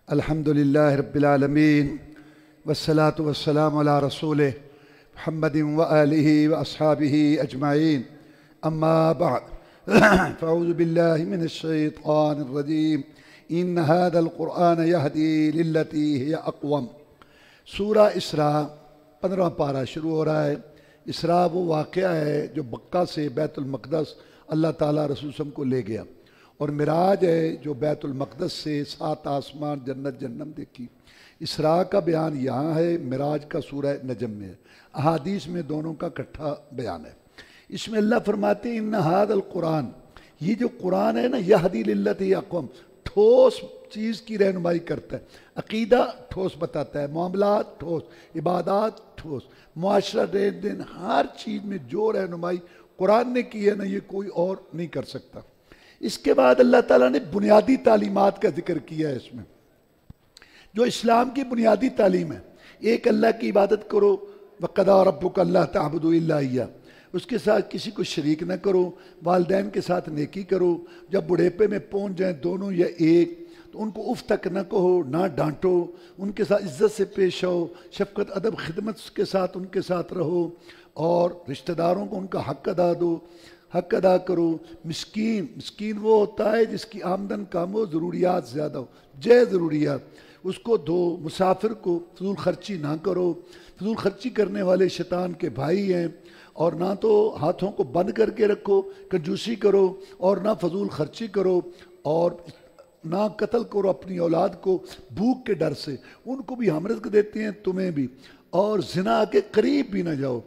الحمدللہ رب العالمین والصلاة والسلام علی رسولہ محمد وآلہ واصحابہ اجمعین اما بعد فاعوذ باللہ من الشیطان الرجیم ان هذا القرآن یہدی للتی ہی اقوم۔ سورہ اسراء 15 پارہ شروع ہو رہا ہے۔ اسراء وہ واقعہ ہے جو مکہ سے بیت المقدس اللہ تعالیٰ رسول صلی اللہ علیہ وسلم کو لے گیا، اور معراج ہے جو بیت المقدس سے 7 آسمان جنت جہنم دیکھی۔ اسراء کا بیان یہاں ہے، معراج کا سورہ نجم میں ہے۔ احادیث میں دونوں کا اکٹھا بیان ہے۔ اس میں اللہ فرماتے ہیں ان ھذا القرآن، یہ جو قرآن ہے نا، یہدی للتی اقوم، ٹھوس چیز کی رہنمائی کرتا ہے۔ عقیدہ ٹھوس بتاتا ہے، معاملات ٹھوس، عبادات ٹھوس، معاشرہ دین دن ہر چیز میں جو رہنمائی قرآن نے کی ہے نا، یہ کوئی اور نہیں کر سکتا۔ اس کے بعد اللہ تعالیٰ نے بنیادی تعلیمات کا ذکر کیا ہے اس میں، جو اسلام کی بنیادی تعلیم ہے۔ ایک اللہ کی عبادت کرو، وَقَضَىٰ رَبُّكَ أَلَّا تَعْبُدُوا إِلَّا إِيَّاهُ، اس کے ساتھ کسی کو شریک نہ کرو، والدین کے ساتھ نیکی کرو، جب بڑھیپے میں پہنچ جائیں دونوں یا ایک تو ان کو اف تک نہ کہو، نہ ڈانٹو، ان کے ساتھ عزت سے پیش آؤ، شفقت ادب خدمت کے ساتھ ان کے ساتھ رہو، اور رشتہ داروں کو ان کا حق ادا کرو۔ مسکین وہ ہوتا ہے جس کی آمدن کم ہو، ضروریات زیادہ ہو، ضروریات اس کو دو۔ مسافر کو فضول خرچی نہ کرو، فضول خرچی کرنے والے شیطان کے بھائی ہیں، اور نہ تو ہاتھوں کو بند کر کے رکھو، کنجوسی کرو، اور نہ فضول خرچی کرو، اور نہ قتل کرو اپنی اولاد کو بھوک کے ڈر سے، ان کو بھی ہم رزق دیتے ہیں تمہیں بھی، اور زنا کے قریب بھی نہ جاؤ،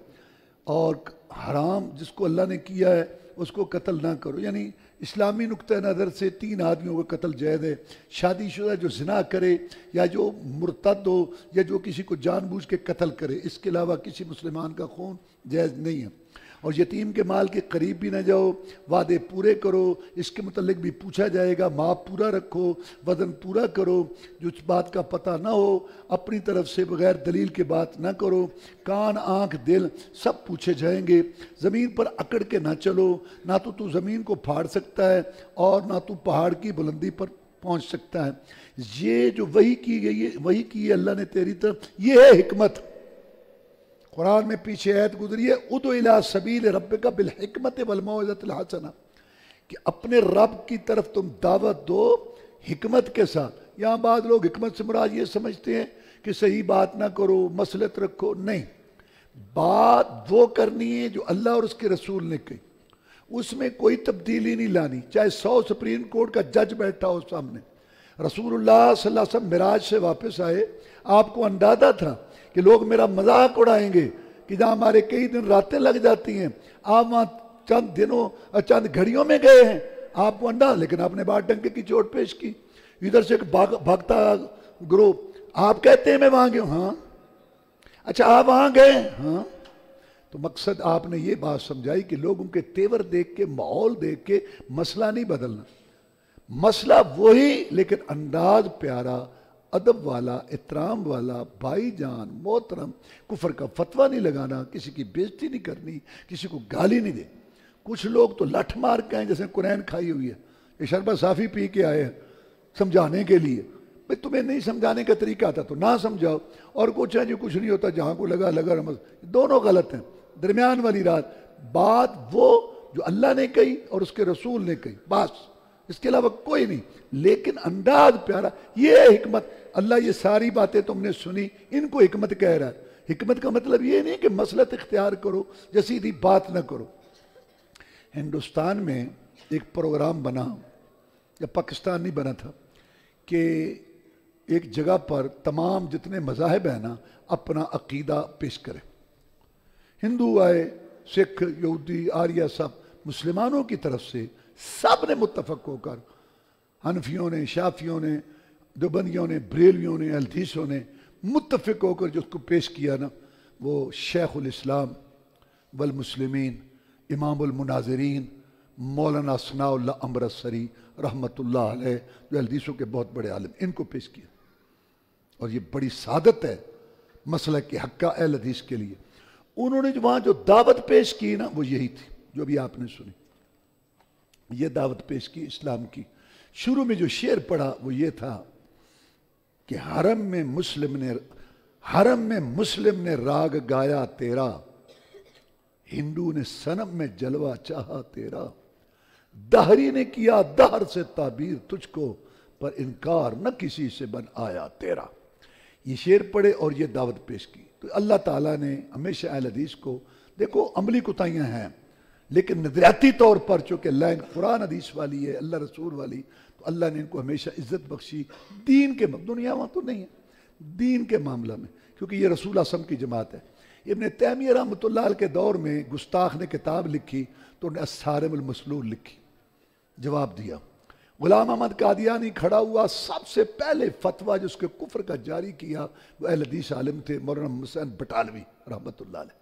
اور حرام جس کو اللہ نے کیا ہے اس کو قتل نہ کرو۔ یعنی اسلامی نقطہ نظر سے 3 آدمیوں کا قتل جائز ہے۔ شادی شدہ جو زنا کرے، یا جو مرتد ہو، یا جو کسی کو جان بوجھ کے قتل کرے، اس کے علاوہ کسی مسلمان کا خون جائز نہیں ہے۔ اور یتیم کے مال کے قریب بھی نہ جاؤ، وعدے پورے کرو، اس کے متعلق بھی پوچھا جائے گا، ماپ پورا رکھو، وزن پورا کرو، جو اس بات کا پتہ نہ ہو اپنی طرف سے بغیر دلیل کے بات نہ کرو، کان آنکھ دل سب پوچھے جائیں گے۔ زمین پر اکڑ کے نہ چلو، نہ تو زمین کو پھاڑ سکتا ہے اور نہ تو پہاڑ کی بلندی پر پہنچ سکتا ہے۔ یہ جو وحی کی گئی ہے، وحی کی ہے اللہ نے تیری طرف، یہ ہے حکمت۔ قرآن میں پیچھے آیت گزری ہے، ادعو الی سبیل ربک بالحکمت والموعظۃ الحسنہ، کہ اپنے رب کی طرف تم دعوت دو حکمت کے ساتھ۔ یہاں بعض لوگ حکمت سے مراد یہ سمجھتے ہیں کہ صحیح بات نہ کرو، مصلحت رکھو، نہیں، بات وہ کرنی ہے جو اللہ اور اس کے رسول نے کہی، اس میں کوئی تبدیلی نہیں لانی، چاہے 100 سپریم کورٹ کا جج بیٹھا ہو سامنے۔ رسول اللہ صلی اللہ علیہ وسلم معراج سے واپس آئے، آپ کو اندازہ تھا کہ لوگ میرا مذاق اڑائیں گے، کہ جہاں ہمارے کئی دن راتیں لگ جاتی ہیں، آپ وہاں چند گھڑیوں میں گئے ہیں، آپ کو اندازہ، لیکن آپ نے بات ڈنکے کی چوٹ پیش کی۔ ادھر سے ایک بھاگتا گروہ، آپ کہتے ہیں میں وہاں گیا ہوں، ہاں اچھا آپ وہاں گئے، ہاں۔ تو مقصد آپ نے یہ بات سمجھائی کہ لوگوں کے تیور دیکھ کے، ماحول دیکھ کے مسئلہ نہیں بدلنا، مسئلہ وہی لیکن انداز پیارا، ادب والا، احترام والا، بھائی جان محترم، کفر کا فتویٰ نہیں لگانا، کسی کی بےزتی نہیں کرنی، کسی کو گالی نہیں دے۔ کچھ لوگ تو لٹھ مار کے ہیں جیسے قرآن کھائی ہوئی ہے، یہ شربت صافی پی کے آئے ہیں سمجھانے کے لیے۔ بھئی تمہیں نہیں سمجھانے کا طریقہ آتا تو نہ سمجھاؤ، اور کچھ ہے جو کچھ نہیں ہوتا، جہاں کو لگا رمض، دونوں غلط ہیں۔ درمیان والی بات وہ جو اللہ نے کہی اور اس کے رسول نے کہی، بس اس کے علاوہ کوئی نہیں، لیکن انداز پیارا، یہ ہے حکمت۔ اللہ یہ ساری باتیں تم نے سنی، ان کو حکمت کہہ رہا ہے۔ حکمت کا مطلب یہ نہیں کہ مصلحت اختیار کرو یا سیدھی بات نہ کرو۔ ہندوستان میں ایک پروگرام بنا، یا پاکستان نہیں بنا تھا، کہ ایک جگہ پر تمام جتنے مذاہب ہیں نا اپنا عقیدہ پیش کرے۔ ہندو آئے، سکھ، یہودی، آریہ، سب مسلمانوں کی طرف سے سب نے متفق ہو کر، حنفیوں نے، شافیوں نے، دیوبندیوں نے، بریلویوں نے، الحدیثوں نے متفق ہو کر جو اس کو پیش کیا نا، وہ شیخ الاسلام والمسلمین، امام المناظرین، مولانا ثناء اللہ امرتسری رحمۃ اللہ علیہ، جو الحدیثوں کے بہت بڑے عالم، ان کو پیش کیا۔ اور یہ بڑی سعادت ہے مسئلہ کے حق اہل حدیث کے لیے۔ انہوں نے وہاں جو دعوت پیش کی نا، وہ یہی تھی جو بھی آپ نے سنی۔ یہ دعوت پیش کی اسلام کی شروع میں جو شعر پڑھا وہ یہ تھا کہ حرم میں مسلم نے راگ گایا تیرا، ہندو نے صنم میں جلوہ چاہا تیرا، دہری نے کیا دہر سے تعبیر تجھ کو، پر انکار نہ کسی سے بن آیا تیرا۔ یہ شعر پڑھے اور یہ دعوت پیش کی۔ تو اللہ تعالیٰ نے ہمیشہ اہل حدیث کو، دیکھو عملی کوتاہیاں ہیں لیکن نظریاتی طور پر چونکہ لائن قرآن حدیث والی ہے، اللہ رسول والی، تو اللہ نے ان کو ہمیشہ عزت بخشی دین کے دنیا وہاں تو نہیں ہے، دین کے معاملہ میں، کیونکہ یہ رسول اللہ صلی اللہ علیہ وسلم کی جماعت ہے۔ ابن تیمیہ رحمۃ اللہ علیہ کے دور میں گستاخ نے کتاب لکھی تو انہیں الصارم المسلول لکھی، جواب دیا۔ غلام احمد قادیانی کھڑا ہوا، سب سے پہلے فتویٰ جو اس کے کفر کا جاری کیا وہ اہل حدیث عالم تھے مولانا حسین بٹالوی رحمۃ اللہ علیہ،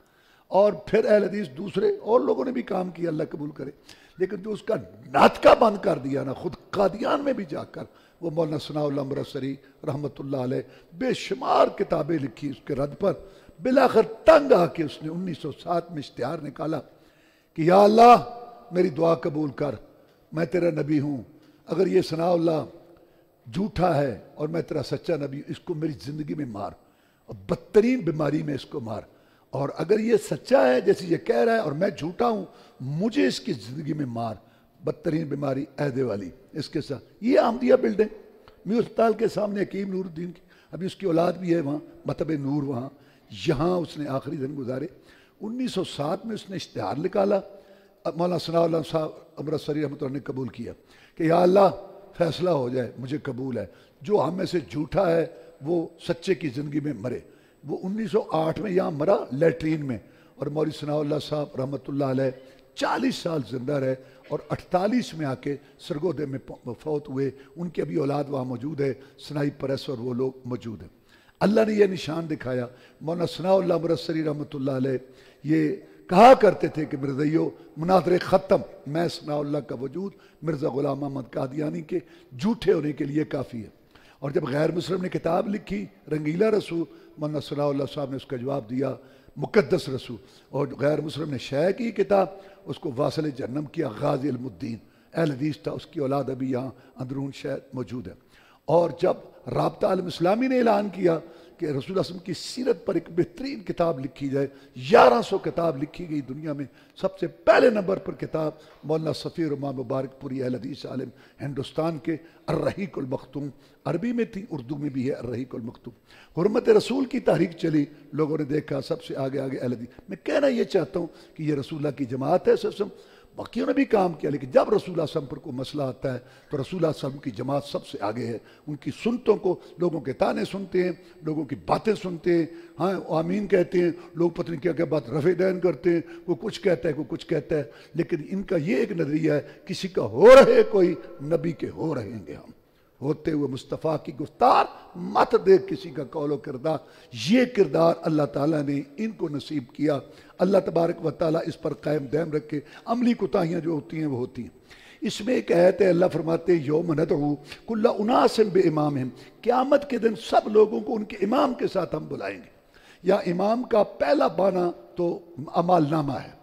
اور پھر اہل حدیث دوسرے اور لوگوں نے بھی کام کیا، اللہ قبول کرے، لیکن جو اس کا ناطقہ بند کر دیا نا خود قادیان میں بھی جا کر، وہ مولانا ثناء اللہ امرتسری رحمۃ اللہ علیہ، بے شمار کتابیں لکھی اس کے رد پر۔ بلاخر تنگ آ کے اس نے 1907 میں اشتہار نکالا کہ یا اللہ میری دعا قبول کر، میں تیرا نبی ہوں، اگر یہ ثناء اللہ جھوٹا ہے اور میں تیرا سچا نبی، اس کو میری زندگی میں مار اور بدترین بیماری میں اس کو مار، اور اگر یہ سچا ہے جیسے یہ کہہ رہا ہے اور میں جھوٹا ہوں، مجھے اس کی زندگی میں مار، بدترین بیماری عہدے والی اس کے ساتھ۔ یہ احمدیہ بلڈنگ میو اسپتال کے سامنے حکیم نور الدین کی، ابھی اس کی اولاد بھی ہے وہاں، مطب نور، وہاں یہاں اس نے آخری دن گزارے۔ 1907 میں اس نے اشتہار نکالا، مولانا ثناء اللہ صاحب امرتسری رحمۃ اللہ نے قبول کیا کہ یا اللہ فیصلہ ہو جائے، مجھے قبول ہے، جو ہم میں سے جھوٹا ہے وہ سچے کی زندگی میں مرے۔ وہ 1908 میں یہاں مرا لیٹرین میں، اور مولوی ثناء اللہ صاحب رحمۃ اللہ علیہ 40 سال زندہ رہے اور 48 میں آ کے سرگودے میں فوت ہوئے۔ ان کی ابھی اولاد وہاں موجود ہے، ثنائی پریس اور وہ لوگ موجود ہیں۔ اللہ نے یہ نشان دکھایا۔ مولانا ثناء اللہ امرتسری رحمۃ اللہ علیہ یہ کہا کرتے تھے کہ مرزائیو مناظرے ختم، میں ثناء اللہ کا وجود مرزا غلام احمد قادیانی کے جھوٹے ہونے کے لیے کافی ہے۔ اور جب غیر مسلم نے کتاب لکھی رنگیلا رسول، مولانا ثناء اللہ صاحب نے اس کا جواب دیا مقدس رسول، اور غیر مسلم نے شائع کی کتاب، اس کو واصل جہنم کیا غازی علم الدین، اہل حدیث تھا، اس کی اولاد ابھی یہاں اندرون شہر موجود ہے۔ اور جب رابطہ عالم اسلامی نے اعلان کیا کہ رسول اللہ صلی اللہ علیہ وسلم کی سیرت پر ایک بہترین کتاب لکھی جائے، 1100 کتاب لکھی گئی دنیا میں، سب سے پہلے نمبر پر کتاب مولانا صفی الرحمٰن مبارک پوری اہل حدیث عالم ہندوستان کے، الرحیق المختوم، عربی میں تھی، اردو میں بھی ہے الرحیق المختوم۔ حرمت رسول کی تحریک چلی، لوگوں نے دیکھا سب سے آگے آگے اہل حدیث۔ میں کہنا یہ چاہتا ہوں کہ یہ رسول اللہ کی جماعت ہے، صلی اللہ علیہ وسلم باقیوں نے بھی کام کیا، لیکن جب رسول اللہ صلی اللہ علیہ وسلم پر کوئی مسئلہ آتا ہے تو رسول اللہ صلی اللہ علیہ وسلم کی جماعت سب سے آگے ہے۔ ان کی سنتوں کو، لوگوں کے تانے سنتے ہیں، لوگوں کی باتیں سنتے ہیں، ہاں آمین کہتے ہیں، لوگ پتہ نہیں کیا کیا بات رفع دین کرتے ہیں، کوئی کچھ کہتا ہے کوئی کچھ کہتا ہے، لیکن ان کا یہ ایک نظریہ ہے کسی کا ہو رہے کوئی، نبی کے ہو رہیں گے ہم، ہوتے ہوئے مصطفیٰ کی گفتار مت دیکھ کسی کا قول و کردار۔ یہ کردار اللہ تعالیٰ نے ان کو نصیب کیا۔ اللہ تبارک و تعالیٰ اس پر قائم دائم رکھے۔ عملی کوتاہیاں جو ہوتی ہیں وہ ہوتی ہیں۔ اس میں ایک آیت ہے، اللہ فرماتے ہیں یوم ندعو کل اناس بامامہم، قیامت کے دن سب لوگوں کو ان کے امام کے ساتھ ہم بلائیں گے۔ یا امام کا پہلا معنی تو اعمال نامہ ہے،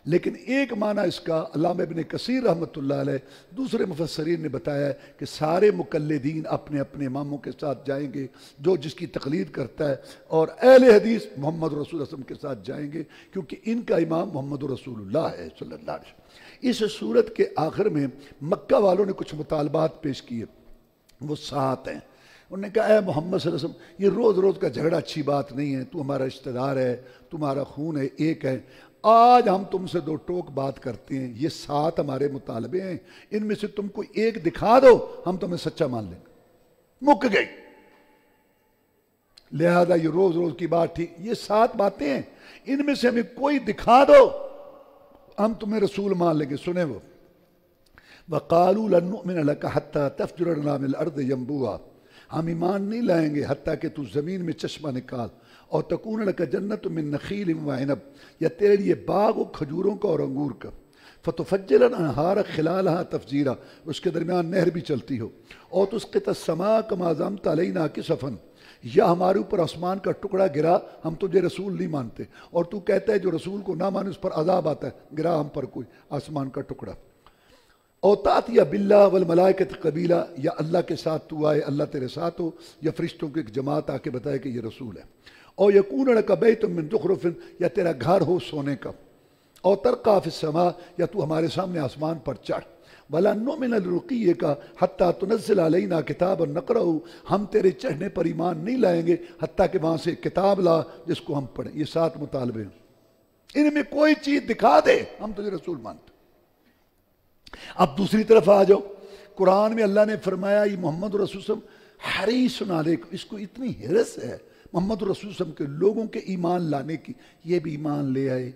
لیکن ایک معنی اس کا علامہ ابن کثیر رحمۃ اللہ علیہ، دوسرے مفسرین نے بتایا ہے کہ سارے مقلدین اپنے اپنے اماموں کے ساتھ جائیں گے، جو جس کی تقلید کرتا ہے، اور اہل حدیث محمد رسول اللہ صلی اللہ علیہ وسلم کے ساتھ جائیں گے، کیونکہ ان کا امام محمد رسول اللہ ہے صلی اللہ علیہ وسلم۔ اس صورت کے آخر میں مکہ والوں نے کچھ مطالبات پیش کیے، وہ 7 ہیں۔ انہوں نے کہا اے محمد صلی اللہ علیہ وسلم، یہ روز روز کا جھگڑا اچھی بات نہیں ہے، تو ہمارا رشتہ دار ہے، تمہارا خون ہے، ایک ہے، آج ہم تم سے 2 ٹوک بات کرتے ہیں، یہ 7 ہمارے مطالبے ہیں، ان میں سے تم کو ایک دکھا دو، ہم تمہیں سچا مان لیں گے۔ مک گئی، لہذا یہ روز روز کی بات تھی، یہ 7 باتیں ہیں، ان میں سے ہمیں کوئی دکھا دو، ہم تمہیں رسول مان لیں گے۔ سنیں وہ وَقَالُوا لَن نُؤْمِنَ لَكَ حَتَّى تَفْجُرَ لَنَا مِنَ الْأَرْضِ يَنبُوعًا، ہم ایمان نہیں لائیں گے حتیٰ کہ تو زمین میں چشمہ نکال، اور تکون لک جنت من نخیل وعنب، یا تیرے لیے باغ ہو کھجوروں کا اور انگور کا، فتفجر الانہار خلالها تفجیرا، اس کے درمیان نہر بھی چلتی ہو، اور تسقط السماء کما زعمت علینا کسفا، یا ہمارے اوپر آسمان کا ٹکڑا گرا، ہم تجھے رسول نہیں مانتے، اور تو کہتا ہے جو رسول کو نہ مانے اس پر عذاب آتا ہے، گرا ہم پر کوئی آسمان کا ٹکڑا، اوتاتیہ باللہ والملائکۃ قبیلہ، یا اللہ کے ساتھ تو آئے، اللہ تیرے ساتھ ہو، یا فرشتوں کی ایک جماعت آ کے بتائے کہ یہ رسول ہے، او یکون لک بیت من زخرف، یا تیرا گھر ہو سونے کا، او ترقی فی السماء، یا تو ہمارے سامنے آسمان پر چڑھ، ولا نؤمن لرقیک حتی تنزل علینا کتابا نقرأہ، ہم تیرے چڑھنے پر ایمان نہیں لائیں گے حتیٰ کہ وہاں سے کتاب لا جس کو ہم پڑھیں۔ یہ 7 مطالبے ہیں، ان میں کوئی چیز دکھا دے ہم تجھے رسول مانتے۔ اب دوسری طرف آ جاؤ، قرآن میں اللہ نے فرمایا یہ محمد رسول صلی اللہ علیہ وسلم حریص علیکم، اس کو اتنی حرص ہے محمد رسول صلی اللہ علیہ وسلم کے لوگوں کے ایمان لانے کی، یہ بھی ایمان لے آئے،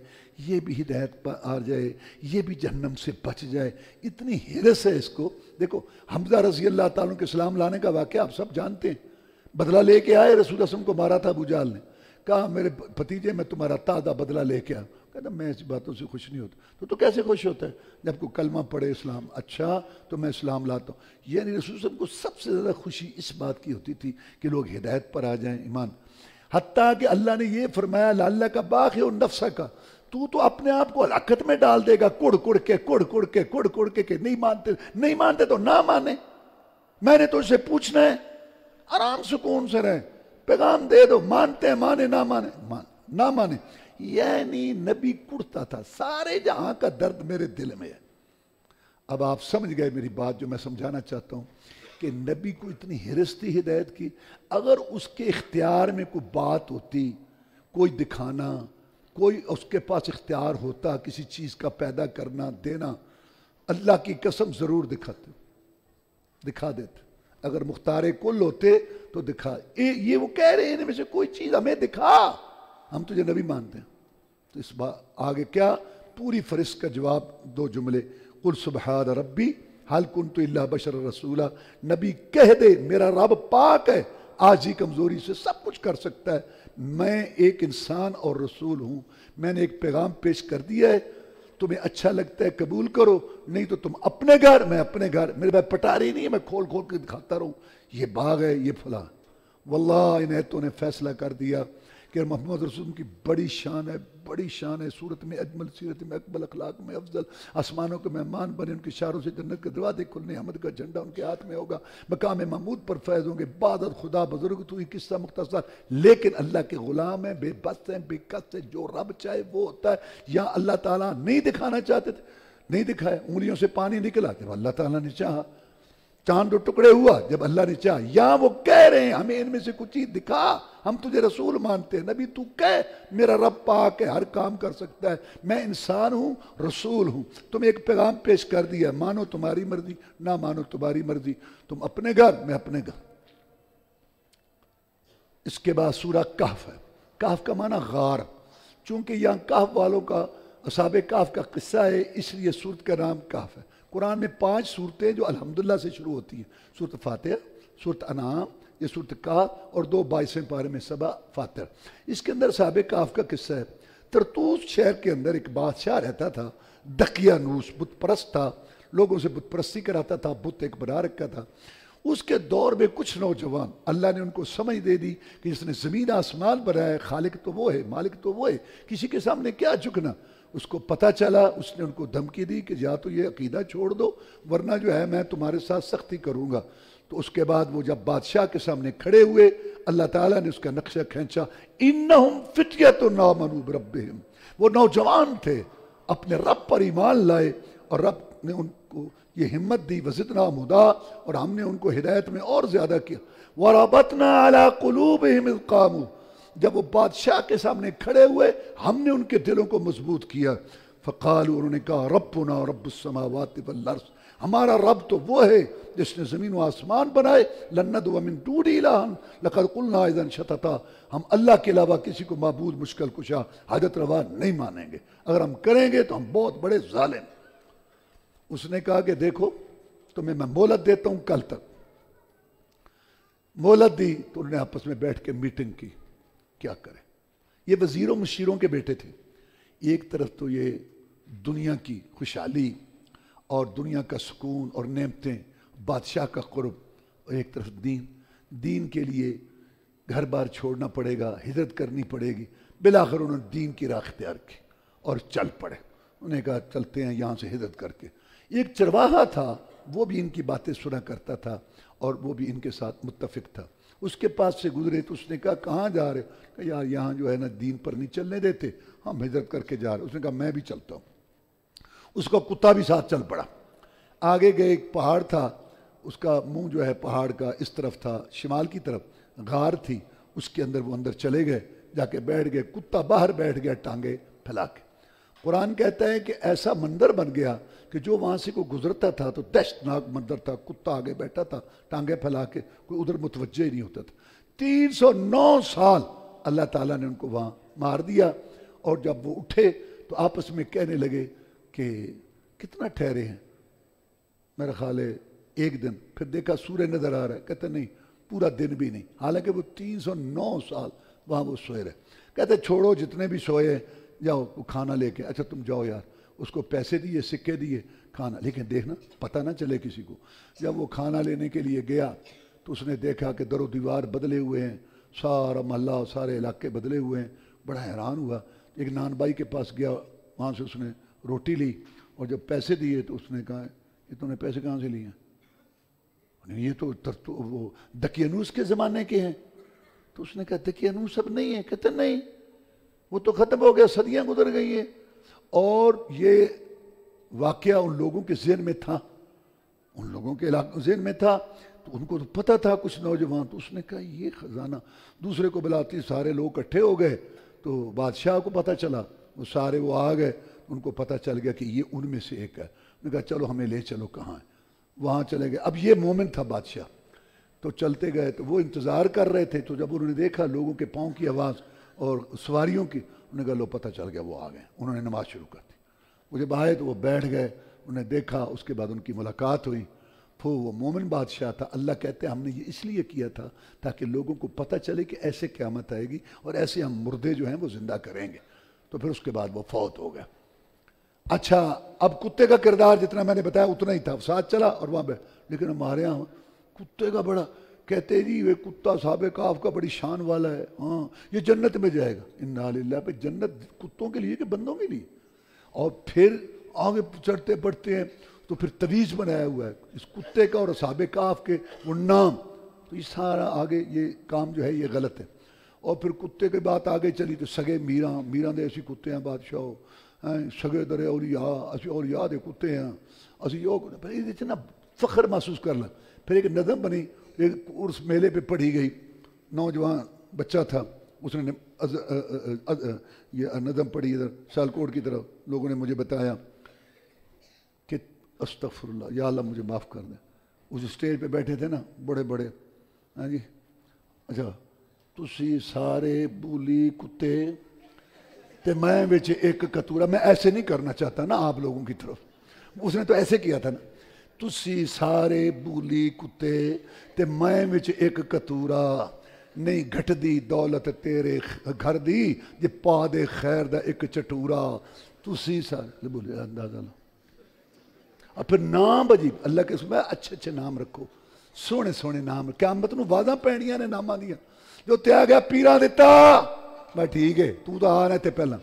یہ بھی ہدایت پر آ جائے، یہ بھی جہنم سے بچ جائے، اتنی حرص ہے اس کو۔ دیکھو حمزہ رضی اللہ تعالیٰ کے اسلام لانے کا واقعہ آپ سب جانتے ہیں، بدلہ لے کے آئے، رسول اللہ علیہ وسلم کو مارا تھا ابو جہل نے، کہا میرے بھتیجے میں تمہارا تازہ بدلہ لے کے آؤں، کہتا میں ایسی باتوں سے خوش نہیں ہوتا۔ تو کیسے خوش ہوتا ہے؟ جب کوئی کلمہ پڑھے اسلام، اچھا تو میں اسلام لاتا ہوں۔ یعنی رسول صلی اللہ علیہ وسلم کو سب سے زیادہ خوشی اس بات کی ہوتی تھی کہ لوگ ہدایت پر آ جائیں، ایمان۔ حتیٰ کہ اللہ نے یہ فرمایا لعلک باخع نفسک، تو اپنے آپ کو ہلاکت میں ڈال دے گا، کڑ کڑ کے کہ نہیں مانتے تو نہ مانے، میں نے تو اسے پوچھنا ہے، آرام سکون سے رہے، پیغام دے دو، مانتے ہیں مانے، نہ مانے۔ یعنی نبی کڑتا تھا، سارے جہاں کا درد میرے دل میں ہے۔ اب آپ سمجھ گئے میری بات جو میں سمجھانا چاہتا ہوں، کہ نبی کو اتنی حرص تھی ہدایت کی، اگر اس کے اختیار میں کوئی بات ہوتی، کوئی دکھانا، کوئی اس کے پاس اختیار ہوتا کسی چیز کا پیدا کرنا دینا، اللہ کی قسم ضرور دکھا دیتے۔ اگر مختار کل ہوتے تو دکھا، یہ وہ کہہ رہے ہیں ان میں سے کوئی چیز ہمیں دکھا، ہم تجھے نبی مانتے ہیں۔ تو اس بات آگے کیا؟ پوری فرشت کا جواب، 2 جملے، قل سبحان ربی حل کنت الا بشر رسولا، نبی کہہ دے میرا رب پاک ہے، آج ہی کمزوری سے سب کچھ کر سکتا ہے، میں ایک انسان اور رسول ہوں، میں نے ایک پیغام پیش کر دیا ہے، تمہیں اچھا لگتا ہے قبول کرو، نہیں تو تم اپنے گھر، میں اپنے گھر، میرے بھائی پٹاری نہیں ہے میں کھول کے دکھاتا رہوں، یہ باغ ہے، یہ فلاں۔ واللہ ان ایتوں نے فیصلہ کر دیا کہ محمد رسول کی بڑی شان ہے، صورت میں اجمل، سیرت میں اکمل، اخلاق میں افضل، آسمانوں کے مہمان بنے، ان کے اشاروں سے جنت کے دروازے کھلنے، حمد کا جھنڈا ان کے ہاتھ میں ہوگا، مقام محمود پر فیض ہوں گے، عبادت خدا بزرگ تو ہی، قصہ مختصر، لیکن اللہ کے غلام ہیں، بے بس ہیں، بے کس ہیں، جو رب چاہے وہ ہوتا ہے۔ یا اللہ تعالیٰ نہیں دکھانا چاہتے تھے، نہیں دکھایا، انگلیوں سے پانی نکلا جب اللہ تعالیٰ نے چاہا، چاند 2 ٹکڑے ہوا جب اللہ نے چاہا۔ یا وہ کہہ رہے ہیں ہمیں ان میں سے کچھ چیز دکھا، ہم تجھے رسول مانتے ہیں، نبی تو کہہ میرا رب پاک ہے، ہر کام کر سکتا ہے، میں انسان ہوں، رسول ہوں، تم ایک پیغام پیش کر دیا، مانو تمہاری مرضی، نہ مانو تمہاری مرضی، تم اپنے گھر، میں اپنے گھر۔ اس کے بعد سورہ کہف ہے، کہف کا معنی غار، چونکہ یہاں کہف والوں کا، اصحاب کہف کا قصہ ہے، اس لیے سورت کا نام کہف ہے۔ قرآن میں 5 سورتیں جو الحمدللہ سے شروع ہوتی ہیں، سورت فاتحہ، سورت انعام، یہ سورت کہف، اور 2 22 پارے میں سبا فاتر۔ اس کے اندر صحابہ کہف کا قصہ ہے۔ ترتوس شہر کے اندر ایک بادشاہ رہتا تھا، دقیانوس، بت پرست تھا، لوگوں سے بت پرستی کراتا تھا، بت ایک بنا رکھا تھا۔ اس کے دور میں کچھ نوجوان، اللہ نے ان کو سمجھ دے دی کہ جس نے زمین آسمان بنایا ہے، خالق تو وہ ہے، مالک تو وہ ہے، کسی کے سامنے کیا جھکنا۔ اس کو پتہ چلا، اس نے ان کو دھمکی دی کہ یا تو یہ عقیدہ چھوڑ دو ورنہ جو ہے میں تمہارے ساتھ سختی کروں گا۔ تو اس کے بعد وہ جب بادشاہ کے سامنے کھڑے ہوئے، اللہ تعالیٰ نے اس کا نقشہ کھینچا، انہم فتیۃ آمنوا بربہم، وہ نوجوان تھے، اپنے رب پر ایمان لائے، اور رب نے ان کو یہ ہمت دی، وزدناہم ہدی، اور ہم نے ان کو ہدایت میں اور زیادہ کیا۔ وربطنا علی قلوبہم اذ قاموا، جب وہ بادشاہ کے سامنے کھڑے ہوئے ہم نے ان کے دلوں کو مضبوط کیا۔ فقالوا، انہوں نے کہا، ربنا رب السماوات والارض، ہمارا رب تو وہ ہے جس نے زمین و آسمان بنائے، لن ندعو من دونہ الہا لقد قلنا اذا شططا، ہم اللہ کے علاوہ کسی کو معبود، مشکل کشا، حاجت روا نہیں مانیں گے، اگر ہم کریں گے تو ہم بہت بڑے ظالم۔ اس نے کہا کہ دیکھو تمہیں میں مہلت دیتا ہوں کل تک۔ مہلت دی تو انہوں نے آپس میں بیٹھ کے میٹنگ کی، کیا کریں۔ یہ وزیروں مشیروں کے بیٹے تھے، ایک طرف تو یہ دنیا کی خوشحالی اور دنیا کا سکون اور نعمتیں، بادشاہ کا قرب، اور ایک طرف دین کے لیے گھر بار چھوڑنا پڑے گا، ہجرت کرنی پڑے گی۔ بالآخر انہوں نے دین کی راہ اختیار کی اور چل پڑے، انہوں نے کہا چلتے ہیں یہاں سے ہجرت کر کے۔ ایک چرواہا تھا، وہ بھی ان کی باتیں سنا کرتا تھا اور وہ بھی ان کے ساتھ متفق تھا. اس کے پاس سے گزرے تو اس نے کہا کہاں جا رہے؟ کہ یار یہاں جو ہے نا دین پر نہیں چلنے دیتے، ہم ہجرت کر کے جا رہے. اس نے کہا میں بھی چلتا ہوں. اس کا کتا بھی ساتھ چل پڑا. آگے گئے، ایک پہاڑ تھا، اس کا منہ جو ہے پہاڑ کا اس طرف تھا، شمال کی طرف غار تھی، اس کے اندر وہ اندر چلے گئے، جا کے بیٹھ گئے. کتا باہر بیٹھ گیا ٹانگیں پھیلا کے. قرآن کہتا ہے کہ ایسا منظر بن گیا کہ جو وہاں سے کوئی گزرتا تھا تو دہشت ناک منظر تھا. کتا آگے بیٹھا تھا ٹانگیں پھیلا کے، کوئی ادھر متوجہ ہی نہیں ہوتا تھا. 309 سال اللہ تعالیٰ نے ان کو وہاں مار دیا. اور جب وہ اٹھے تو آپس میں کہنے لگے کہ کتنا ٹھہرے ہیں؟ میرا خیال ہے ایک دن. پھر دیکھا سورج نظر آ رہا ہے، کہتے نہیں پورا دن بھی نہیں، حالانکہ وہ 309 سال وہاں وہ سوئے رہے. کہتے چھوڑو جتنے بھی سوئے جاؤ وہ کھانا لے کے. اچھا تم جاؤ یار. اس کو پیسے دیے، سکے دیے، کھانا. لیکن دیکھنا پتہ نہ چلے کسی کو. جب وہ کھانا لینے کے لیے گیا تو اس نے دیکھا کہ در و دیوار بدلے ہوئے ہیں، سارا محلہ سارے علاقے بدلے ہوئے ہیں. بڑا حیران ہوا. ایک نان بھائی کے پاس گیا، وہاں سے اس نے روٹی لی اور جب پیسے دیے تو اس نے کہا یہ تم نے پیسے کہاں سے لیے ہیں؟ یہ تو وہ دقیانوس کے زمانے کے ہیں. تو اس نے کہا دقیانوس اب نہیں ہے. کہتے نہیں، وہ تو ختم ہو گیا، صدیاں گزر گئی ہیں. اور یہ واقعہ ان لوگوں کے ذہن میں تھا، ان لوگوں کے ذہن میں تھا، تو ان کو تو پتہ تھا کچھ نوجوان. تو اس نے کہا یہ خزانہ، دوسرے کو بلاتی، سارے لوگ اکٹھے ہو گئے. تو بادشاہ کو پتہ چلا، وہ سارے وہ آ گئے، ان کو پتہ چل گیا کہ یہ ان میں سے ایک ہے. نے کہا چلو ہمیں لے چلو کہاں ہے. وہاں چلے گئے. اب یہ مومن تھا بادشاہ. تو چلتے گئے تو وہ انتظار کر رہے تھے. تو جب انہوں نے دیکھا لوگوں کے پاؤں کی آواز اور سواریوں کی، انہوں نے کہا لو پتہ چل گیا وہ آ گئے. انہوں نے نماز شروع کر دی. وہ جب آئے تو وہ بیٹھ گئے، انہوں نے دیکھا. اس کے بعد ان کی ملاقات ہوئی. پھر وہ مومن بادشاہ تھا. اللہ کہتے ہیں ہم نے یہ اس لیے کیا تھا تاکہ لوگوں کو پتہ چلے کہ ایسے قیامت آئے گی اور ایسے ہم مردے جو ہیں وہ زندہ کریں گے. تو پھر اس کے بعد وہ فوت ہو گیا. اچھا اب کتے کا کردار جتنا میں نے بتایا اتنا ہی تھا، ساتھ چلا اور وہاں بیٹھ. لیکن ہمارے یہاں کتے کا بڑا کہتے جی یہ کتا صحابہ کہف کا بڑی شان والا ہے، ہاں یہ جنت میں جائے گا. انا للہ. پہ جنت کتوں کے لیے کہ بندوں کے لیے؟ اور پھر آگے چڑھتے بڑھتے ہیں تو پھر تویز بنایا ہوا ہے اس کتے کا اور اصحاب کہف کے وہ نام. تو یہ سارا آگے یہ کام جو ہے یہ غلط ہے. اور پھر کتے کی بات آگے چلی تو سگے میراں دے ایسی کتے ہیں بادشاہ، سگے درے اولیاء، اسی اولیاء دے کتے ہیں، اسی یہ نا فخر محسوس کرنا. پھر ایک نظم بنی، ایک عرس میلے پہ پڑھی گئی. نوجوان بچہ تھا، اس نے یہ نظم پڑھی ادھر سیالکوٹ کی طرف. لوگوں نے مجھے بتایا کہ استغفر اللہ، یا اللہ مجھے معاف کر دیں. اس اسٹیج پہ بیٹھے تھے نا بڑے بڑے، ہاں جی، اچھا تسی سارے بولی کتے تے میں بچ ایک کتورا. میں ایسے نہیں کرنا چاہتا نا آپ لوگوں کی طرف. اس نے تو ایسے کیا تھا نا، تسی سارے بولی کتے تے میں بچ ایک کتورا، نہیں گھٹ دی دولت تیرے گھر دی جے پا دے خیر دا ایک چٹورا. تسی سارے بولے اندازہ لو. اور پھر نام عجیب اللہ کے سمجھے اچھے اچھے نام رکھو، سونے سونے نام. قیامت نو وعدہ پینیاں نے ناماں دیاں. جو تے آ گیا پیراں دیتا میں ٹھیک ہے تو آ رہے تھے پہلا.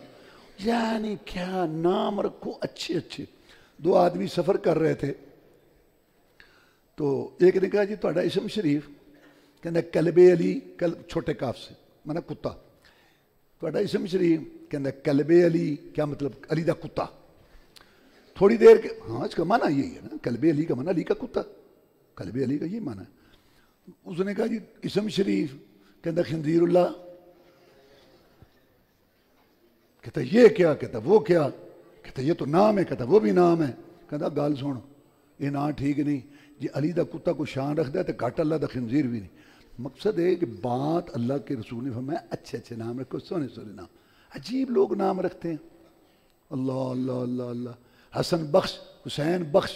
یعنی کیا نام رکھو اچھے اچھے. دو آدمی سفر کر رہے تھے تو ایک نے کہا جی تہاڈا اسم شریف، کہنا کلب علی، کلب چھوٹے کاف سے مانا کتا. تہاڈا اسم شریف، کہنا کلب علی، کیا مطلب علی دا کتا. تھوڑی دیر کے ہاں اس کا معنی یہی ہے نا، کلب علی کا معنی علی کا کتا، کلب علی کا یہ معنی ہے. اس نے کہا جی اسم شریف، کہتا خنزیر اللہ. کہتا یہ کیا؟ کہتا وہ کیا؟ کہتا یہ تو نام ہے. کہتا وہ بھی نام ہے. کہتا گال سن یہ نام ٹھیک نہیں جی. علی دا کتا کو شان رکھ دیا تو گھٹ اللہ دا خنزیر بھی نہیں. مقصد ہے کہ بات اللہ کے رسول نے فرمایا اچھے اچھے نام رکھو، سونے سونے نام. عجیب لوگ نام رکھتے ہیں. اللہ اللہ اللہ اللہ. حسن بخش، حسین بخش،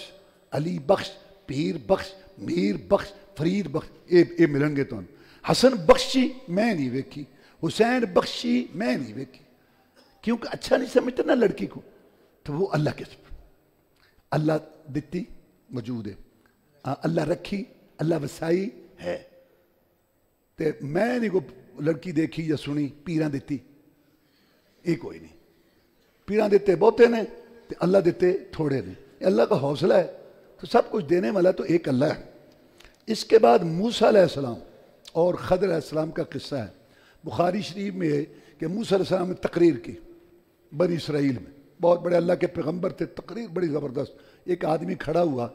علی بخش، پیر بخش، میر بخش، فرید بخش. یہ ملن گے تو حسن بخشی میں نہیں ویکھی، حسین بخشی میں نہیں ویکھی. کیونکہ اچھا نہیں سمجھتے نا لڑکی کو. تو وہ اللہ کے سب اللہ دیتی موجود ہے، اللہ رکھی، اللہ وسائی ہے. تے میں نہیں کو لڑکی دیکھی یا سنی پیراں دیتی، یہ کوئی نہیں. پیراں دیتے بہتے نے تے اللہ دیتے تھوڑے نے. یہ اللہ کا حوصلہ ہے، تو سب کچھ دینے والا تو ایک اللہ ہے۔ اس کے بعد موسیٰ علیہ السلام اور خضر علیہ السلام کا قصہ ہے بخاری شریف میں ہے کہ موسیٰ علیہ السلام نے تقریر کی بنی اسرائیل میں، بہت بڑے اللہ کے پیغمبر تھے، تقریر بڑی زبردست۔ ایک آدمی کھڑا ہوا،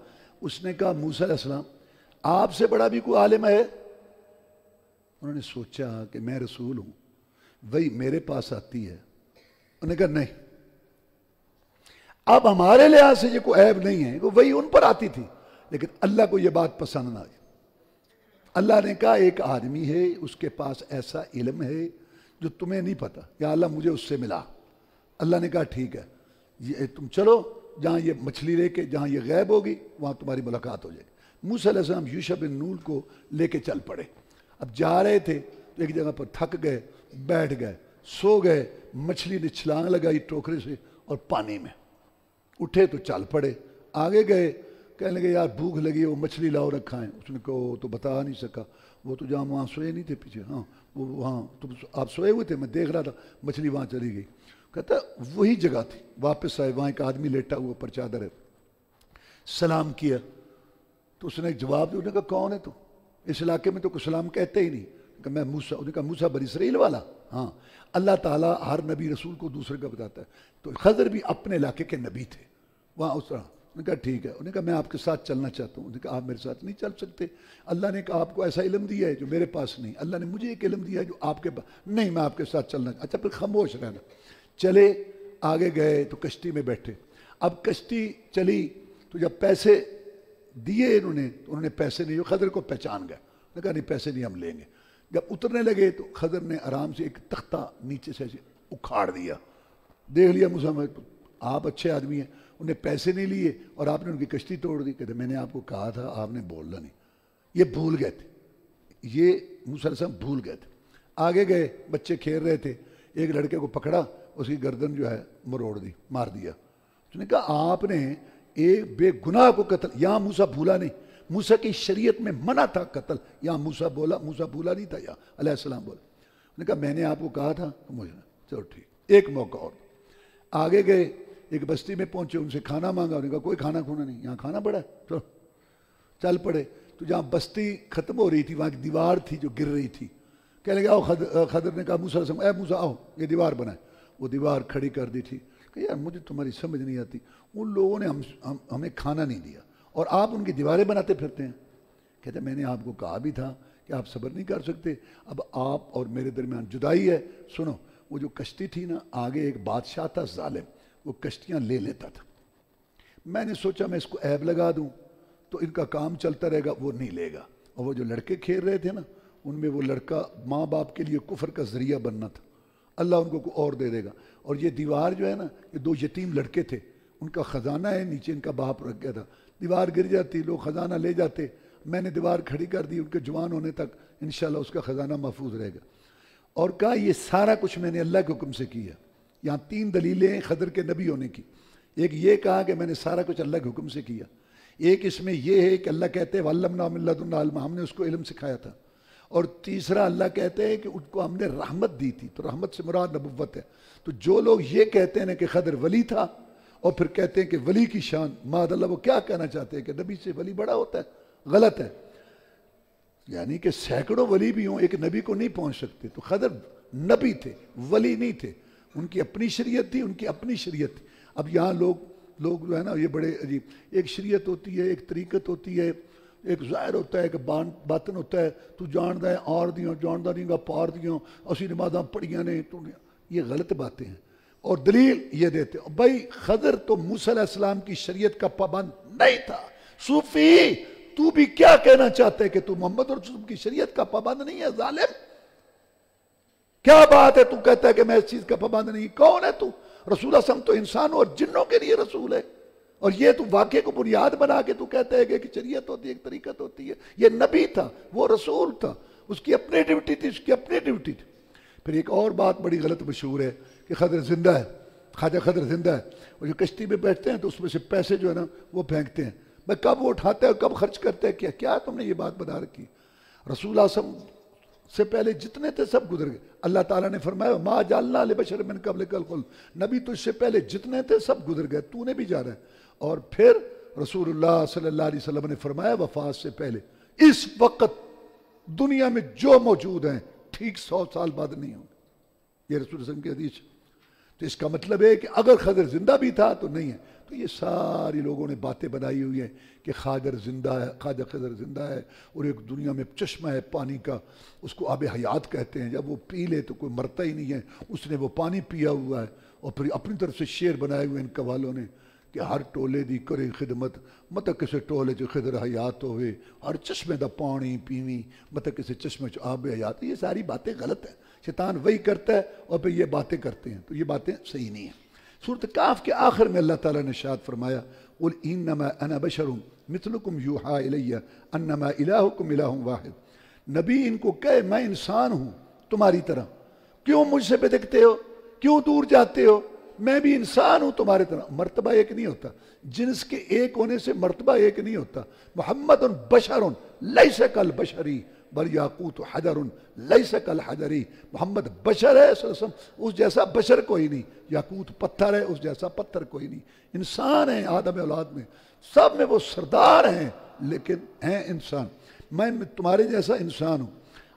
اس نے کہا موسیٰ علیہ السلام آپ سے بڑا بھی کوئی عالم ہے؟ انہوں نے سوچا کہ میں رسول ہوں، وہی میرے پاس آتی ہے۔ انہوں نے کہا نہیں، اب ہمارے لحاظ سے یہ کوئی عیب نہیں ہے، وہی ان پر آتی تھی، لیکن اللہ کو یہ بات پسند نہ آئی۔ اللہ نے کہا ایک آدمی ہے، اس کے پاس ایسا علم ہے جو تمہیں نہیں پتا، یا اللہ مجھے اس سے ملا۔ اللہ نے کہا ٹھیک ہے، یہ تم چلو جہاں یہ مچھلی لے کے، جہاں یہ غائب ہوگی وہاں تمہاری ملاقات ہو جائے گی۔ موسیٰ علیہ السلام یوشع بن نون کو لے کے چل پڑے۔ اب جا رہے تھے تو ایک جگہ پر تھک گئے، بیٹھ گئے، سو گئے، مچھلی نے چھلانگ لگائی ٹوکرے سے اور پانی میں اٹھے تو چل پڑے۔ آگے گئے، کہنے لگے یار بھوک لگی ہے، وہ مچھلی لاؤ رکھا ہے۔ اس نے کہا وہ تو بتا نہیں سکا، وہ تو جہاں وہاں سوئے نہیں تھے پیچھے، ہاں وہ وہاں تو آپ سوئے ہوئے تھے، میں دیکھ رہا تھا، مچھلی وہاں چلی گئی۔ کہتا وہی جگہ تھی، واپس آئے، وہاں ایک آدمی لیٹا ہوا پر چادر ہے، سلام کیا تو اس نے ایک جواب دیا۔ انہوں نے کہا کون ہے تو؟ اس علاقے میں تو کوئی سلام کہتے ہی نہیں۔ کہ میں موسیٰ۔ انہوں نے کہا موسیٰ بنی اسرائیل والا؟ ہاں۔ اللہ تعالیٰ ہر نبی رسول کو دوسرے کا بتاتا ہے، تو خضر بھی اپنے علاقے کے نبی تھے وہاں اس طرح۔ انہوں نے کہا ٹھیک ہے۔ انہوں نے کہا میں آپ کے ساتھ چلنا چاہتا ہوں۔ انہوں نے کہا آپ میرے ساتھ نہیں چل سکتے، اللہ نے کہا آپ کو ایسا علم دیا ہے جو میرے پاس نہیں، اللہ نے مجھے ایک علم دیا ہے جو آپ کے پاس نہیں، میں آپ کے ساتھ چلنا۔ اچھا پھر خاموش رہنا۔ چلے آگے گئے تو کشتی میں بیٹھے۔ اب کشتی چلی تو جب پیسے دیے انہوں نے پیسے نہیں، خضر کو پہچان گئے، انہوں نے کہا نہیں پیسے نہیں ہم لیں گے۔ جب اترنے لگے تو خضر نے آرام سے ایک تختہ نیچے سے اکھاڑ دیا، دیکھ لیا موسیٰ آپ اچھے آدمی ہیں، انہیں پیسے نہیں لیے اور آپ نے ان کی کشتی توڑ دی۔ کہتے میں نے آپ کو کہا تھا، آپ نے بولنا نہیں۔ یہ بھول گئے تھے، یہ موسیٰ علیہ السلام بھول گئے تھے۔ آگے گئے، بچے کھیل رہے تھے، ایک لڑکے کو پکڑا، اس کی گردن جو ہے مروڑ دی، مار دیا۔ اس نے کہا آپ نے ایک بے گناہ کو قتل، یہاں موسیٰ بھولا نہیں، موسیٰ کی شریعت میں منع تھا قتل، یہاں موسیٰ بھولا نہیں تھا، یہاں علیہ السلام بولا۔ اس نے کہا میں نے آپ کو کہا تھا، مجھے چلو ٹھیک، ایک موقع اور۔ آگے گئے، ایک بستی میں پہنچے، ان سے کھانا مانگا، انہوں نے کہا کوئی کھانا کھونا نہیں، یہاں کھانا پڑا ہے، چلو چل پڑے۔ تو جہاں بستی ختم ہو رہی تھی وہاں ایک دیوار تھی جو گر رہی تھی۔ کہنے لگا آؤ، خضر نے کہا موسیٰ علیہ السلام اے موسیٰ آؤ یہ دیوار بنائے۔ وہ دیوار کھڑی کر دی تھی کہ یار مجھے تمہاری سمجھ نہیں آتی، ان لوگوں نے ہمیں کھانا نہیں دیا اور آپ ان کی دیواریں بناتے پھرتے ہیں۔ کہتے میں نے آپ کو کہا بھی تھا کہ آپ صبر نہیں کر سکتے، اب آپ اور میرے درمیان جدائی ہے۔ سنو، وہ جو کشتی تھی نا، آگے ایک بادشاہ تھا ظالم، وہ کشتیاں لے لیتا تھا۔ میں نے سوچا میں اس کو عیب لگا دوں تو ان کا کام چلتا رہے گا، وہ نہیں لے گا۔ اور وہ جو لڑکے کھیل رہے تھے نا، ان میں وہ لڑکا ماں باپ کے لیے کفر کا ذریعہ بننا تھا، اللہ ان کو کوئی اور دے دے گا۔ اور یہ دیوار جو ہے نا، یہ دو یتیم لڑکے تھے، ان کا خزانہ ہے، نیچے ان کا باپ رکھ گیا تھا، دیوار گر جاتی لوگ خزانہ لے جاتے، میں نے دیوار کھڑی کر دی، ان کے جوان ہونے تک انشاءاللہ اس کا خزانہ محفوظ رہے گا۔ اور کہا یہ سارا کچھ میں نے اللہ کے حکم سے کیا۔ یہاں 3 دلیلیں ہیں خضر کے نبی ہونے کی۔ ایک یہ کہا کہ میں نے سارا کچھ اللہ کے حکم سے کیا، ایک اس میں یہ ہے کہ اللہ کہتے ہیں وَعَلَّمْنَا مِن لَّدُنَّا عِلْمًا، ہم نے اس کو علم سکھایا تھا۔ اور تیسرا اللہ کہتے ہیں کہ ان کو ہم نے رحمت دی تھی، تو رحمت سے مراد نبوت ہے۔ تو جو لوگ یہ کہتے ہیں کہ خضر ولی تھا اور پھر کہتے ہیں کہ ولی کی شان معاذ اللہ، وہ کیا کہنا چاہتے ہیں کہ نبی سے ولی بڑا ہوتا ہے؟ غلط ہے۔ یعنی کہ سینکڑوں ولی بھی ہوں، ایک نبی کو نہیں پہنچ سکتے۔ تو خضر نبی تھے، ولی نہیں تھے، ان کی اپنی شریعت تھی، ان کی اپنی شریعت تھی۔ اب یہاں لوگ جو ہے نا یہ بڑے عجیب، ایک شریعت ہوتی ہے، ایک طریقت ہوتی ہے، ایک ظاہر ہوتا ہے، ایک باطن ہوتا ہے۔ تو جاندا ہے آر دیاں، جاندا نہیں گا پار دیاں، اسی نمازاں پڑھیاں نے، تو یہ غلط باتیں ہیں۔ اور دلیل یہ دیتے ہیں بھائی خضر تو موسیٰ علیہ السلام کی شریعت کا پابند نہیں تھا۔ صوفی تو بھی کیا کہنا چاہتے ہے کہ تو محمد رسول اللہ کی شریعت کا پابند نہیں ہے؟ ظالم، کیا بات ہے تو کہتا ہے کہ میں اس چیز کا پابند نہیں؟ کون ہے تو؟ رسول اللہ صلی اللہ علیہ وسلم تو انسانوں اور جنوں کے لیے رسول ہے، اور یہ تو واقعے کو بنیاد بنا کے تو کہتا ہے کہ شریعت ہوتی ہے، ایک طریقت ہوتی ہے۔ یہ نبی تھا، وہ رسول تھا، اس کی اپنی ڈیوٹی تھی، اس کی اپنی ڈیوٹی تھی۔ پھر ایک اور بات بڑی غلط مشہور ہے کہ خضر زندہ ہے، خواجہ خضر زندہ ہے، اور جو کشتی میں بیٹھتے ہیں تو اس میں سے پیسے جو ہے نا وہ پھینکتے ہیں، میں کب وہ اٹھاتے ہیں اور کب خرچ کرتے ہیں؟ کیا تم نے یہ بات بتا رکھی؟ رسول اللہ صلی اللہ علیہ وسلم سے پہلے جتنے تھے سب گزر گئے۔ اللہ تعالیٰ نے فرمایا ما جعلنا لبشر من قبلک الخلد، نبی تجھ سے پہلے جتنے تھے سب گزر گئے، تو نے بھی جا رہا ہے۔ اور پھر رسول اللہ صلی اللہ علیہ وسلم نے فرمایا وفات سے پہلے اس وقت دنیا میں جو موجود ہیں ٹھیک 100 سال بعد نہیں ہوں گے، یہ رسول اللہ علیہ وسلم کی حدیث۔ تو اس کا مطلب ہے کہ اگر خضر زندہ بھی تھا تو نہیں ہے۔ تو یہ ساری لوگوں نے باتیں بنائی ہوئی ہیں کہ خضر زندہ ہے، خواجہ خضر زندہ ہے، اور ایک دنیا میں چشمہ ہے پانی کا، اس کو آب حیات کہتے ہیں، جب وہ پی لے تو کوئی مرتا ہی نہیں ہے، اس نے وہ پانی پیا ہوا ہے۔ اور پھر اپنی طرف سے شعر بنائے ہوئے ان قوالوں نے کہ ہر ٹولے دی کرے خدمت، مطلب کسی ٹولے جو خضر حیات ہوئے، ہر چشمے دا پانی پیویں، مطلب کسی چشمے جو آب حیات۔ یہ ساری باتیں غلط ہیں، شیطان وہی کرتا ہے اور پھر یہ باتیں کرتے ہیں، تو یہ باتیں صحیح نہیں ہیں۔ سورۃ کہف کے آخر میں اللہ تعالیٰ نے ارشاد فرمایا قُلْ إِنَّمَا أَنَا بَشَرٌ مِثْلُكُمْ يُوحَىٰ إِلَيَّ أَنَّمَا إِلَٰهُكُمْ إِلَٰهٌ وَاحِدٌ۔ نبی ان کو کہے میں انسان ہوں تمہاری طرح، کیوں مجھ سے بدکتے ہو، کیوں دور جاتے ہو، میں بھی انسان ہوں تمہاری طرح۔ مرتبہ ایک نہیں ہوتا، جنس کے ایک ہونے سے مرتبہ ایک نہیں ہوتا۔ محمد بشر لیس کالبشری بل یاقوت حجر لیس کالحجری۔ محمد بشر ہے صلی اللہ علیہ وسلم، اس جیسا بشر کوئی نہیں۔ یاقوت پتھر ہے، اس جیسا پتھر کوئی نہیں۔ انسان ہیں آدم اولاد میں، سب میں وہ سردار ہیں لیکن ہیں انسان۔ میں تمہارے جیسا انسان ہوں۔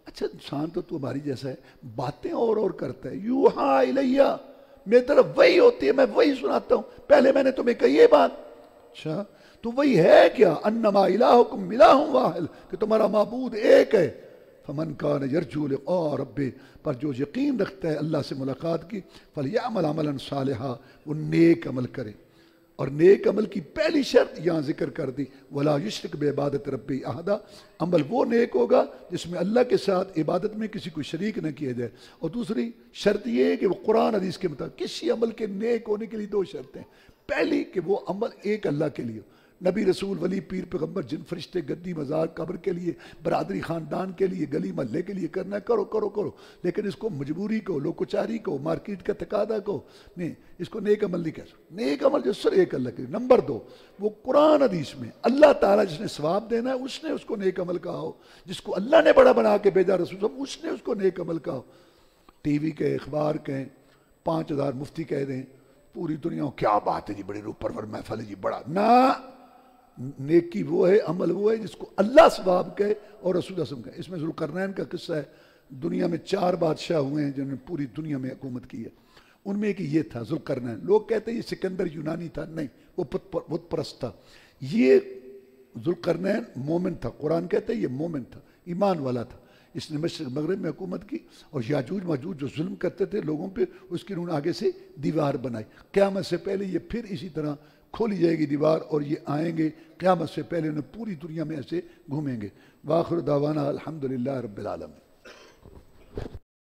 اچھا انسان تو تمہاری جیسا ہے، باتیں اور کرتا ہے۔ یوحا الیہ، میری طرف وہی ہوتی ہے، میں وہی سناتا ہوں۔ پہلے میں نے تمہیں کہی یہ بات، اچھا تو وہی ہے کیا؟ انما الہکم الہ واحد، کہ تمہارا معبود ایک ہے۔ فمن کان یرجو لقاء ربہ، پر جو یقین رکھتا ہے اللہ سے ملاقات کی، فلیعمل عملا صالحا، وہ نیک عمل کرے۔ اور نیک عمل کی پہلی شرط یہاں ذکر کر دی، ولا یشرک بعبادت ربہ احدا، عمل وہ نیک ہوگا جس میں اللہ کے ساتھ عبادت میں کسی کو شریک نہ کیا جائے۔ اور دوسری شرط یہ ہے کہ وہ قرآن حدیث کے مطابق، کسی عمل کے نیک ہونے کے لیے 2 شرطیں۔ پہلی کہ وہ عمل ایک اللہ کے لیے، نبی رسول ولی پیر پیغمبر جن فرشتے گدی مزار قبر کے لیے، برادری خاندان کے لیے، گلی محلے کے لیے کرنا ہے، کرو کرو کرو، لیکن اس کو مجبوری کو، لوکچاری کو، مارکیٹ کا تقاضا کو نہیں، اس کو نیک عمل نہیں کہہ سکتے۔ نیک عمل جو صرف ایک اللہ کے لیے۔ نمبر 2، وہ قرآن حدیث میں اللہ تعالیٰ جس نے ثواب دینا ہے اس نے اس کو نیک عمل کہا ہو، جس کو اللہ نے بڑا بنا کے بھیجا رسول صاحب اس نے اس کو نیک عمل کہا ہو۔ ٹی وی کے، اخبار کہیں، 5000 مفتی کہہ دیں، پوری دنیا میں کیا بات ہے جی، بڑی روح پرور محفل ہے جی، بڑا نہ، نیکی وہ ہے، عمل وہ ہے جس کو اللہ ثواب کہے اور رسول اللہ صلی اللہ علیہ وسلم کہے۔ اس میں ذوالقرنین کا قصہ ہے، دنیا میں 4 بادشاہ ہوئے ہیں جنہوں نے پوری دنیا میں حکومت کی ہے، ان میں ایک یہ تھا ذوالقرنین۔ لوگ کہتے ہیں یہ سکندر یونانی تھا، نہیں، وہ بت پرست تھا۔ یہ ذوالقرنین مومن تھا، قرآن کہتا ہے یہ مومن تھا، ایمان والا تھا۔ اس نے مشرق مغرب میں حکومت کی، اور یاجوج ماجوج جو ظلم کرتے تھے لوگوں پہ، اس کی انہوں نے آگے سے دیوار بنائی۔ قیامت سے پہلے یہ پھر اسی طرح کھولی جائے گی دیوار، اور یہ آئیں گے قیامت سے پہلے، انہیں پوری دنیا میں ایسے گھومیں گے۔ وآخر دعوانا الحمدللہ رب العالمین۔